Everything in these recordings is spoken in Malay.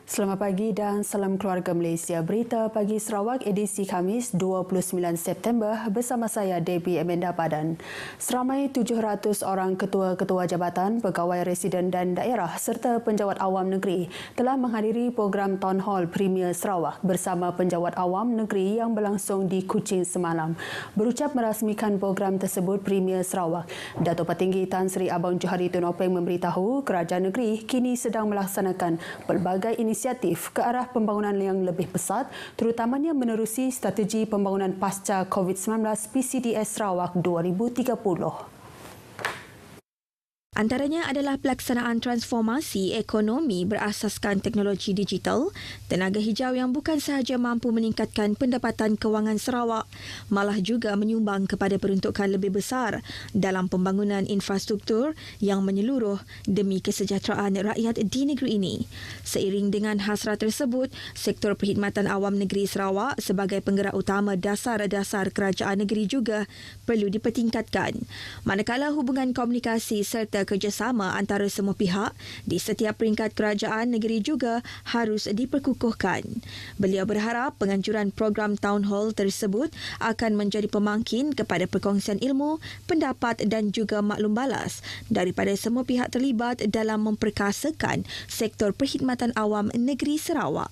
Selamat pagi dan salam keluarga Malaysia. Berita Pagi Sarawak edisi Khamis 29 September bersama saya Debbie Amanda Padan. Seramai 700 orang ketua-ketua jabatan, pegawai residen dan daerah serta penjawat awam negeri telah menghadiri program Town Hall Premier Sarawak bersama penjawat awam negeri yang berlangsung di Kuching semalam. Berucap merasmikan program tersebut, Premier Sarawak, Dato' Petinggi Tan Sri Abang Johari Tun Openg memberitahu kerajaan negeri kini sedang melaksanakan pelbagai inisiatif ke arah pembangunan yang lebih pesat, terutamanya menerusi strategi pembangunan pasca COVID-19 PCDS Sarawak 2030. Antaranya adalah pelaksanaan transformasi ekonomi berasaskan teknologi digital, tenaga hijau yang bukan sahaja mampu meningkatkan pendapatan kewangan Sarawak, malah juga menyumbang kepada peruntukan lebih besar dalam pembangunan infrastruktur yang menyeluruh demi kesejahteraan rakyat di negeri ini. Seiring dengan hasrat tersebut, sektor perkhidmatan awam negeri Sarawak sebagai penggerak utama dasar-dasar kerajaan negeri juga perlu dipertingkatkan. Manakala hubungan komunikasi serta kerjasama antara semua pihak di setiap peringkat kerajaan negeri juga harus diperkukuhkan. Beliau berharap penganjuran program Town Hall tersebut akan menjadi pemangkin kepada perkongsian ilmu, pendapat dan juga maklum balas daripada semua pihak terlibat dalam memperkasakan sektor perkhidmatan awam negeri Sarawak.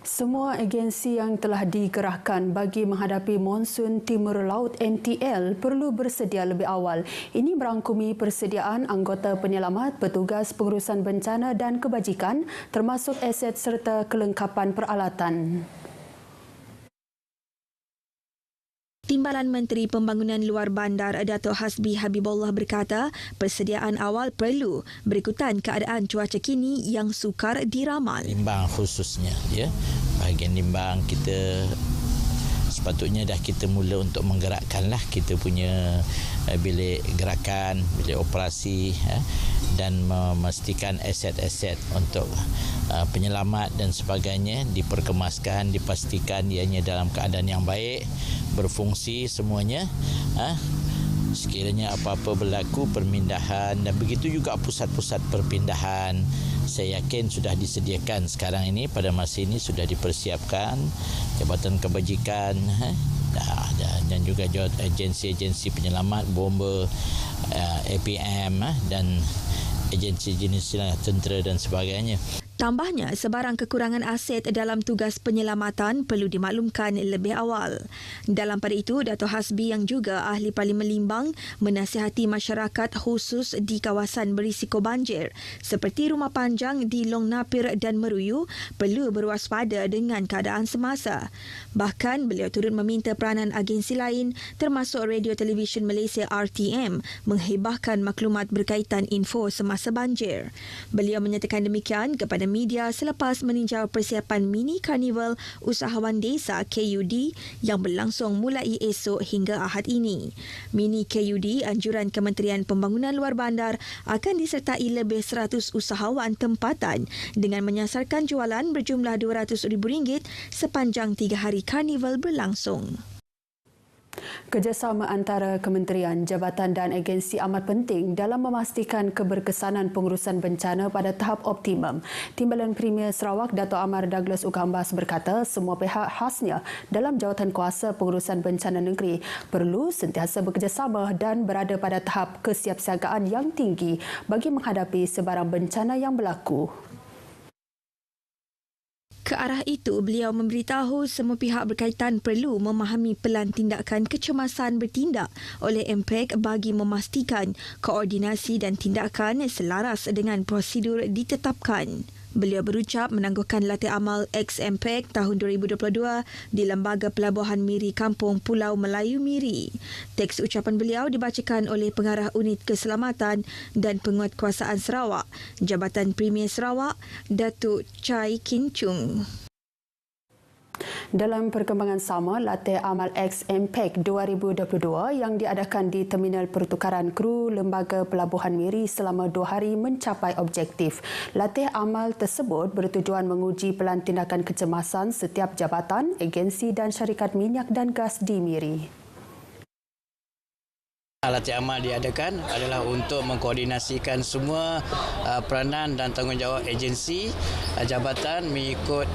Semua agensi yang telah digerahkan bagi menghadapi monsun Timur Laut NTL perlu bersedia lebih awal. Ini merangkumi persediaan anggota penyelamat, petugas pengurusan bencana dan kebajikan termasuk aset serta kelengkapan peralatan. Timbalan Menteri Pembangunan Luar Bandar Dato' Hasbi Habibullah berkata persediaan awal perlu berikutan keadaan cuaca kini yang sukar diramal. Limbang khususnya, bahagian limbang kita sepatutnya dah kita mula untuk menggerakkanlah kita punya bilik gerakan, bilik operasi dan memastikan aset-aset untuk penyelamat dan sebagainya diperkemaskan, dipastikan ianya dalam keadaan yang baik, berfungsi semuanya. Sekiranya apa-apa berlaku permindahan dan begitu juga pusat-pusat perpindahan, saya yakin sudah disediakan sekarang ini, pada masa ini sudah dipersiapkan Jabatan Kebajikan dan juga agensi-agensi penyelamat, bomba, APM dan agensi jenis tentera dan sebagainya. Tambahnya, sebarang kekurangan aset dalam tugas penyelamatan perlu dimaklumkan lebih awal. Dalam pada itu, Dato' Hasbi yang juga Ahli Parlimen Limbang menasihati masyarakat khusus di kawasan berisiko banjir seperti Rumah Panjang di Long Napir dan Meruyu perlu berwaspada dengan keadaan semasa. Bahkan, beliau turut meminta peranan agensi lain termasuk Radio Televisyen Malaysia RTM menghibahkan maklumat berkaitan info semasa banjir. Beliau menyatakan demikian kepada media selepas meninjau persiapan mini karnival usahawan desa KUD yang berlangsung mulai esok hingga Ahad ini. Mini KUD anjuran Kementerian Pembangunan Luar Bandar akan disertai lebih 100 usahawan tempatan dengan menyasarkan jualan berjumlah RM200,000 sepanjang 3 hari karnival berlangsung. Kerjasama antara kementerian, jabatan dan agensi amat penting dalam memastikan keberkesanan pengurusan bencana pada tahap optimum. Timbalan Premier Sarawak Dato' Amar Douglas Ukambas berkata semua pihak khasnya dalam jawatan kuasa pengurusan bencana negeri perlu sentiasa bekerjasama dan berada pada tahap kesiapsiagaan yang tinggi bagi menghadapi sebarang bencana yang berlaku. Ke arah itu, beliau memberitahu semua pihak berkaitan perlu memahami pelan tindakan kecemasan bertindak oleh MPEC bagi memastikan koordinasi dan tindakan selaras dengan prosedur ditetapkan. Beliau berucap menangguhkan latih amal ex-MPEC tahun 2022 di Lembaga Pelabuhan Miri Kampung Pulau Melayu Miri. Teks ucapan beliau dibacakan oleh Pengarah Unit Keselamatan dan Penguatkuasaan Sarawak, Jabatan Premier Sarawak, Datuk Chai Kin Chung. Dalam perkembangan sama, latih amal ex-MPEC 2022 yang diadakan di Terminal Pertukaran Kru Lembaga Pelabuhan Miri selama 2 hari mencapai objektif. Latih amal tersebut bertujuan menguji pelan tindakan kecemasan setiap jabatan, agensi dan syarikat minyak dan gas di Miri. Latihan amal diadakan adalah untuk mengkoordinasikan semua peranan dan tanggungjawab agensi jabatan mengikut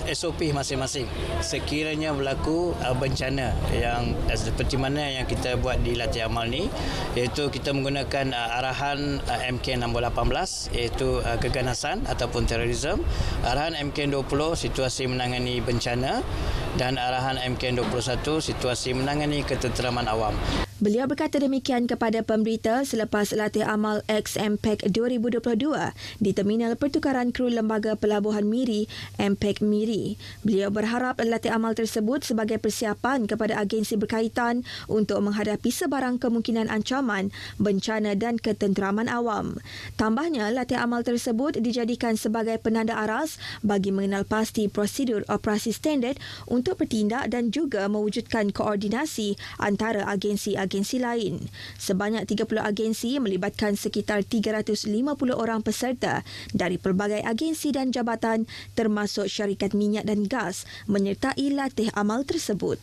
SOP masing-masing. Sekiranya berlaku bencana yang seperti mana yang kita buat di latihan amal ni, iaitu kita menggunakan arahan MK1618 iaitu keganasan ataupun terorisme, arahan MK20 situasi menangani bencana dan arahan MK21 situasi menangani ketenteraman awam. Beliau berkata demikian kepada pemberita selepas latih amal X-MPEC 2022 di Terminal Pertukaran Kru Lembaga Pelabuhan Miri, MPEC Miri. Beliau berharap latih amal tersebut sebagai persiapan kepada agensi berkaitan untuk menghadapi sebarang kemungkinan ancaman, bencana dan ketenteraman awam. Tambahnya, latih amal tersebut dijadikan sebagai penanda aras bagi mengenal pasti prosedur operasi standard untuk bertindak dan juga mewujudkan koordinasi antara agensi lain. Sebanyak 30 agensi melibatkan sekitar 350 orang peserta dari pelbagai agensi dan jabatan termasuk syarikat minyak dan gas menyertai latih amal tersebut.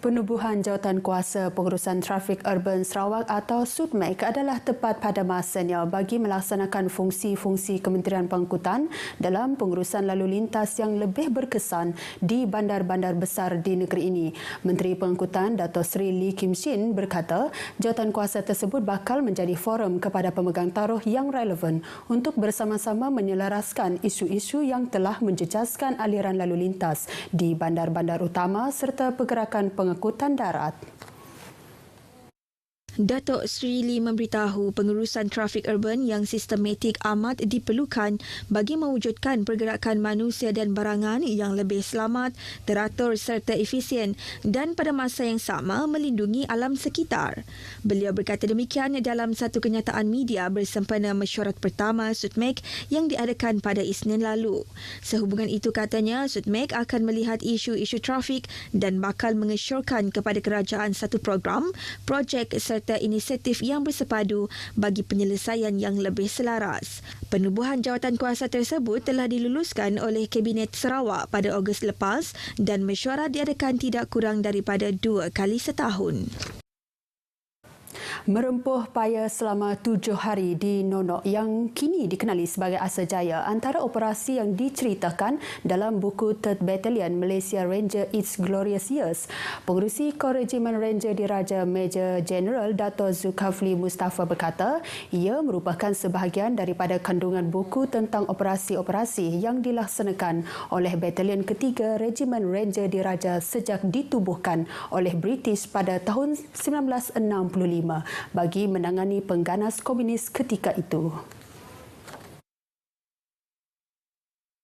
Penubuhan Jawatankuasa Pengurusan Trafik Urban Sarawak atau SUTMEC adalah tepat pada masanya bagi melaksanakan fungsi-fungsi Kementerian Pengangkutan dalam pengurusan lalu lintas yang lebih berkesan di bandar-bandar besar di negeri ini. Menteri Pengangkutan Dato' Seri Lee Kim Shin berkata, jawatankuasa tersebut bakal menjadi forum kepada pemegang taruh yang relevan untuk bersama-sama menyelaraskan isu-isu yang telah menjejaskan aliran lalu lintas di bandar-bandar utama serta pergerakan pengangkutan darat. Dato' Seri Lee memberitahu pengurusan trafik urban yang sistematik amat diperlukan bagi mewujudkan pergerakan manusia dan barangan yang lebih selamat, teratur serta efisien dan pada masa yang sama melindungi alam sekitar. Beliau berkata demikian dalam satu kenyataan media bersempena mesyuarat pertama SUTMEC yang diadakan pada Isnin lalu. Sehubungan itu katanya, SUTMEC akan melihat isu-isu trafik dan bakal mengesyorkan kepada kerajaan satu program, projek serta inisiatif yang bersepadu bagi penyelesaian yang lebih selaras. Penubuhan jawatankuasa tersebut telah diluluskan oleh Kabinet Sarawak pada Ogos lepas dan mesyuarat diadakan tidak kurang daripada 2 kali setahun. Merempuh payah selama 7 hari di Nonok yang kini dikenali sebagai Asa Jaya antara operasi yang diceritakan dalam buku 3rd Battalion Malaysia Ranger Its Glorious Years. Pengerusi Kor Regimen Ranger Diraja Major General Dato' Zulkifli Mustafa berkata, ia merupakan sebahagian daripada kandungan buku tentang operasi-operasi yang dilaksanakan oleh Batalion Ketiga Regimen Ranger Diraja sejak ditubuhkan oleh British pada tahun 1965 bagi menangani pengganas komunis ketika itu.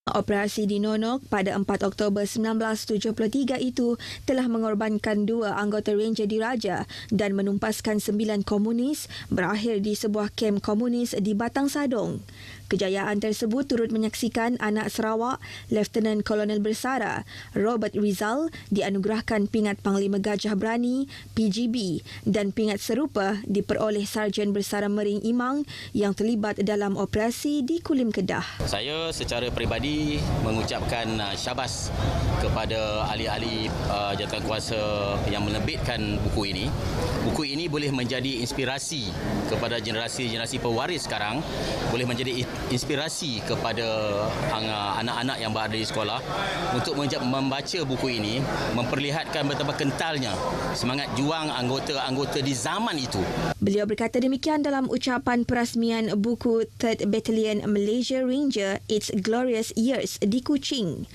Operasi di Nonok pada 4 Oktober 1973 itu telah mengorbankan 2 anggota Ranger Diraja dan menumpaskan 9 komunis berakhir di sebuah kem komunis di Batang Sadong. Kejayaan tersebut turut menyaksikan anak Sarawak, Lieutenant Kolonel Bersara, Robert Rizal dianugerahkan pingat Panglima Gajah Berani, PGB dan pingat serupa diperoleh Sarjan Bersara Mering Imang yang terlibat dalam operasi di Kulim Kedah. Saya secara peribadi mengucapkan syabas kepada ahli-ahli jawatankuasa yang menerbitkan buku ini. Buku ini boleh menjadi inspirasi kepada generasi-generasi pewaris sekarang, boleh menjadi inspirasi kepada anak-anak yang berada di sekolah untuk membaca buku ini, memperlihatkan betapa kentalnya semangat juang anggota-anggota di zaman itu. Beliau berkata demikian dalam ucapan perasmian buku 3rd Battalion Malaysia Ranger Its Glorious Years di Kuching.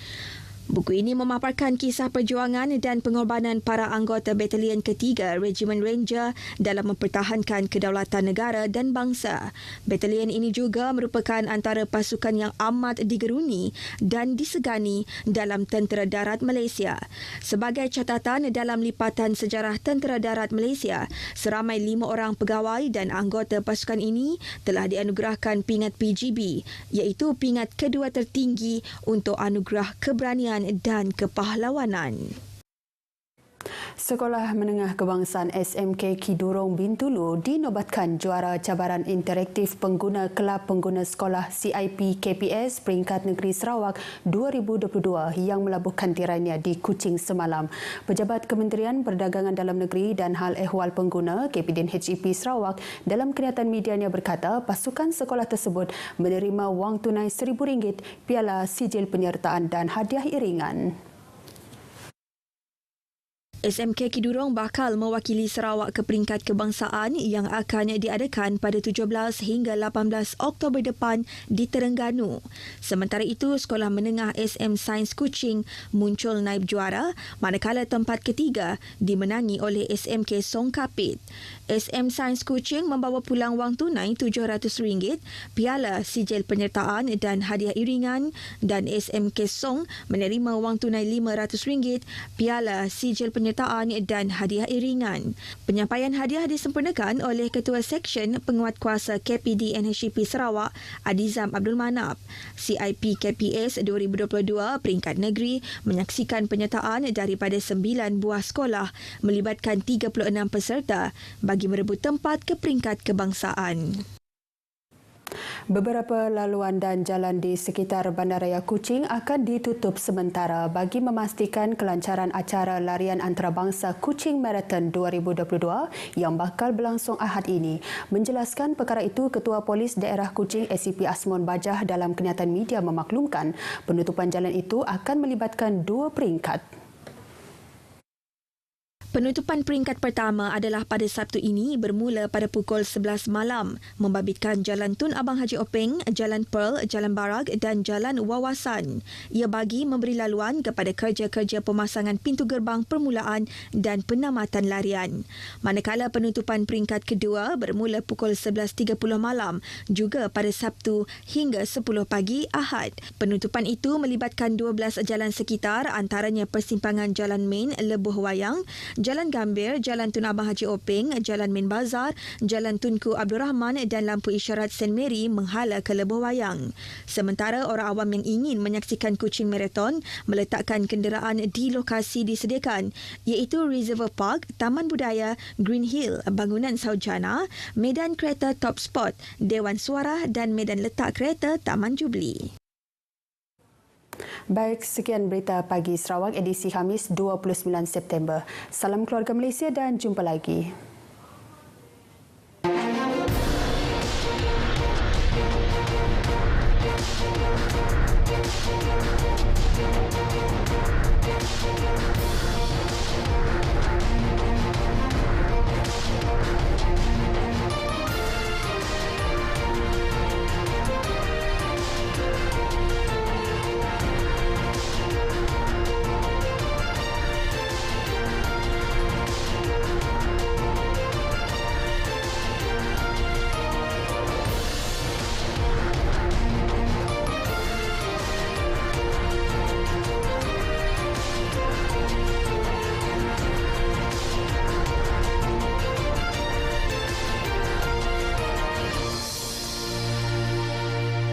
Buku ini memaparkan kisah perjuangan dan pengorbanan para anggota Batalion Ketiga Regimen Ranger dalam mempertahankan kedaulatan negara dan bangsa. Batalion ini juga merupakan antara pasukan yang amat digeruni dan disegani dalam Tentera Darat Malaysia. Sebagai catatan dalam lipatan sejarah Tentera Darat Malaysia, seramai 5 orang pegawai dan anggota pasukan ini telah dianugerahkan pingat PGB, iaitu pingat kedua tertinggi untuk anugerah keberanian dan kepahlawanan. Sekolah Menengah Kebangsaan SMK Kidurong Bintulu dinobatkan juara cabaran interaktif pengguna Kelab Pengguna Sekolah CIP KPS peringkat Negeri Sarawak 2022 yang melabuhkan tirainya di Kuching semalam. Pejabat Kementerian Perdagangan Dalam Negeri dan Hal Ehwal Pengguna KPDN HEP Sarawak dalam kenyataan medianya berkata pasukan sekolah tersebut menerima wang tunai RM1,000, piala, sijil penyertaan dan hadiah iringan. SMK Kidurong bakal mewakili Sarawak ke peringkat kebangsaan yang akan diadakan pada 17 hingga 18 Oktober depan di Terengganu. Sementara itu, Sekolah Menengah SM Sains Kuching muncul naib juara manakala tempat ketiga dimenangi oleh SMK Song Kapit. SM Sains Kuching membawa pulang wang tunai RM700, piala, sijil penyertaan dan hadiah iringan, dan SMK Song menerima wang tunai RM500, piala, sijil penyertaan dan hadiah iringan. Penyampaian hadiah disempurnakan oleh Ketua Seksyen Penguatkuasa KPDN HEP Sarawak, Adizam Abdul Manap. CIP KPS 2022 peringkat negeri menyaksikan penyertaan daripada 9 buah sekolah melibatkan 36 peserta bagi merebut tempat ke peringkat kebangsaan. Beberapa laluan dan jalan di sekitar Bandaraya Kuching akan ditutup sementara bagi memastikan kelancaran acara larian antarabangsa Kuching Marathon 2022 yang bakal berlangsung Ahad ini. Menjelaskan perkara itu, Ketua Polis Daerah Kuching SCP Asmon Bajah dalam kenyataan media memaklumkan penutupan jalan itu akan melibatkan 2 peringkat. Penutupan peringkat pertama adalah pada Sabtu ini bermula pada pukul 11 malam membabitkan Jalan Tun Abang Haji Openg, Jalan Pearl, Jalan Barak dan Jalan Wawasan. Ia bagi memberi laluan kepada kerja-kerja pemasangan pintu gerbang permulaan dan penamatan larian. Manakala penutupan peringkat kedua bermula pukul 11.30 malam juga pada Sabtu hingga 10 pagi Ahad. Penutupan itu melibatkan 12 jalan sekitar antaranya persimpangan Jalan Main Lebuh Wayang, Jalan Gambir, Jalan Tun Abang Haji Openg, Jalan Main Bazar, Jalan Tunku Abdul Rahman dan lampu isyarat St. Mary menghala ke Lebuh Wayang. Sementara orang awam yang ingin menyaksikan Kuching Marathon meletakkan kenderaan di lokasi disediakan iaitu Reservoir Park, Taman Budaya, Green Hill, Bangunan Saujana, Medan Kereta Top Spot, Dewan Suara dan Medan Letak Kereta Taman Jubli. Baik, sekian berita pagi Sarawak edisi Khamis 29 September. Salam keluarga Malaysia dan jumpa lagi.